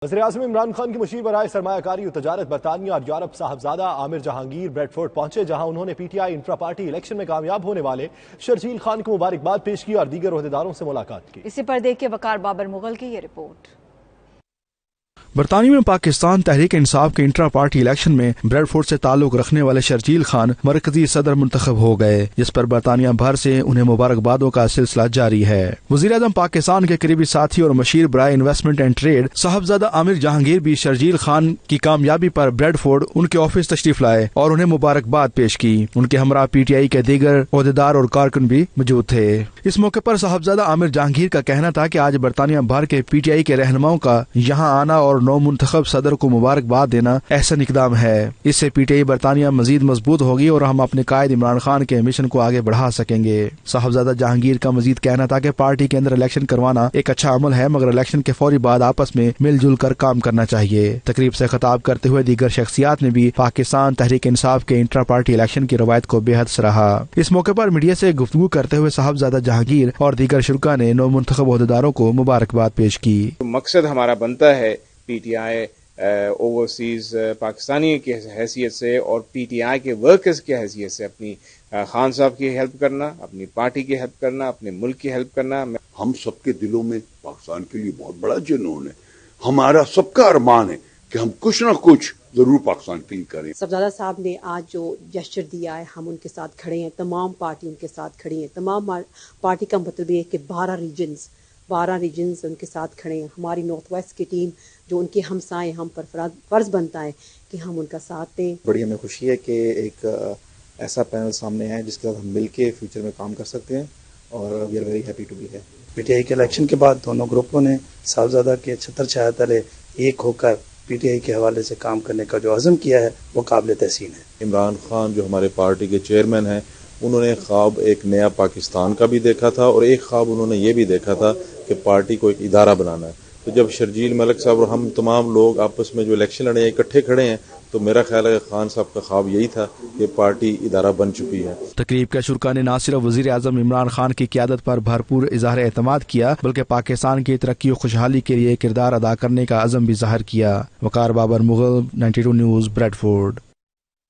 وزیراعظم عمران خان کی مشیر برائے سرمایہ کاری و تجارت برطانیہ اور یورپ صاحبزادہ عامر جہانگیر بریڈ فورڈ پہنچے، جہاں انہوں نے پی ٹی آئی انٹرا پارٹی الیکشن میں کامیاب ہونے والے شرجیل خان کو مبارکباد پیش کی اور دیگر عہدیداروں سے ملاقات کی۔ اسی پر دیکھ کے وقار بابر مغل کی یہ رپورٹ۔ برطانیہ میں پاکستان تحریک انصاف کے انٹرا پارٹی الیکشن میں بریڈ فورڈ سے تعلق رکھنے والے شرجیل خان مرکزی صدر منتخب ہو گئے، جس پر برطانیہ بھر سے انہیں مبارکبادوں کا سلسلہ جاری ہے۔ وزیراعظم پاکستان کے قریبی ساتھی اور مشیر برائے انویسٹمنٹ اینڈ ٹریڈ صاحبزادہ عامر جہانگیر بھی شرجیل خان کی کامیابی پر بریڈ فورڈ ان کے آفس تشریف لائے اور انہیں مبارکباد پیش کی۔ ان کے ہمراہ پی ٹی آئی کے دیگر عہدیدار اور کارکن بھی موجود تھے۔ اس موقع پر صاحبزادہ عامر جہانگیر کا کہنا تھا کہ آج برطانیہ بھر کے پی ٹی آئی کے رہنماؤں کا یہاں آنا اور نو منتخب صدر کو مبارکباد دینا احسن اقدام ہے۔ اس سے پی ٹی آئی برطانیہ مزید مضبوط ہوگی اور ہم اپنے قائد عمران خان کے مشن کو آگے بڑھا سکیں گے۔ صاحبزادہ جہانگیر کا مزید کہنا تھا کہ پارٹی کے اندر الیکشن کروانا ایک اچھا عمل ہے، مگر الیکشن کے فوری بعد آپس میں مل جل کر کام کرنا چاہیے۔ تقریب سے خطاب کرتے ہوئے دیگر شخصیات نے بھی پاکستان تحریک انصاف کے انٹرا پارٹی الیکشن کی روایت کو بے حد سراہا۔ اس موقع پر میڈیا سے گفتگو کرتے ہوئے صاحبزادہ جہانگیر اور دیگر شرکاء نے نو منتخب عہدیداروں کو مبارکباد پیش کی۔ مقصد ہمارا بنتا ہے پی ٹی آئی اوورسیز پاکستانی کی حیثیت سے اور پی ٹی آئی کے ورکرز کی حیثیت سے اپنی خان صاحب کی ہیلپ کرنا، اپنی پارٹی کی ہیلپ کرنا، اپنے ملک کی ہیلپ کرنا۔ ہم سب کے دلوں میں پاکستان کے لیے بہت بڑا جنون ہے۔ ہمارا سب کا ارمان ہے کہ ہم کچھ نہ کچھ ضرور پاکستان کے لیے کریں۔ صاحبزادہ صاحب نے آج جو جسچر دیا ہے، ہم ان کے ساتھ کھڑے ہیں، تمام پارٹی ان کے ساتھ کھڑی ہیں۔ تمام پارٹی کا مطلب یہ ہے کہ 12 ریجنز ان کے ساتھ کھڑے ہیں۔ ہماری نارتھ ویسٹ کی ٹیم جو ان کے ہمسائے، ہم پر فرض بنتا ہے کہ ہم ان کا ساتھ دیں۔ بڑی ہمیں خوشی ہے کہ ایک ایسا پینل سامنے ہے جس کے ساتھ ہم مل کے فیوچر میں کام کر سکتے ہیں، اور we are very happy to be here. P T I کے الیکشن کے بعد دونوں گروپوں نے صاحبزادہ کے چھتر چھایا تلے ایک ہو کر پی ٹی آئی کے حوالے سے کام کرنے کا جو عزم کیا ہے وہ قابل تحسین ہے۔ عمران خان جو ہمارے پارٹی کے چیئرمین ہیں، انہوں نے خواب ایک نیا پاکستان کا بھی دیکھا تھا، اور ایک خواب انہوں نے یہ بھی دیکھا تھا کہ پارٹی کو ایک ادارہ بنانا ہے۔ تو جب شرجیل ملک صاحب اور ہم تمام لوگ آپس میں جو الیکشن لڑے ہیں اکٹھے کھڑے ہیں، تو میرا خیال ہے خان صاحب کا خواب یہی تھا کہ پارٹی ادارہ بن چکی ہے۔ تقریب کے شرکاء نے نہ صرف وزیر اعظم عمران خان کی قیادت پر بھرپور اظہار اعتماد کیا، بلکہ پاکستان کی ترقی و خوشحالی کے لیے کردار ادا کرنے کا عزم بھی ظاہر کیا۔ Waqar Babar Mughal, 92 news, bread Ford.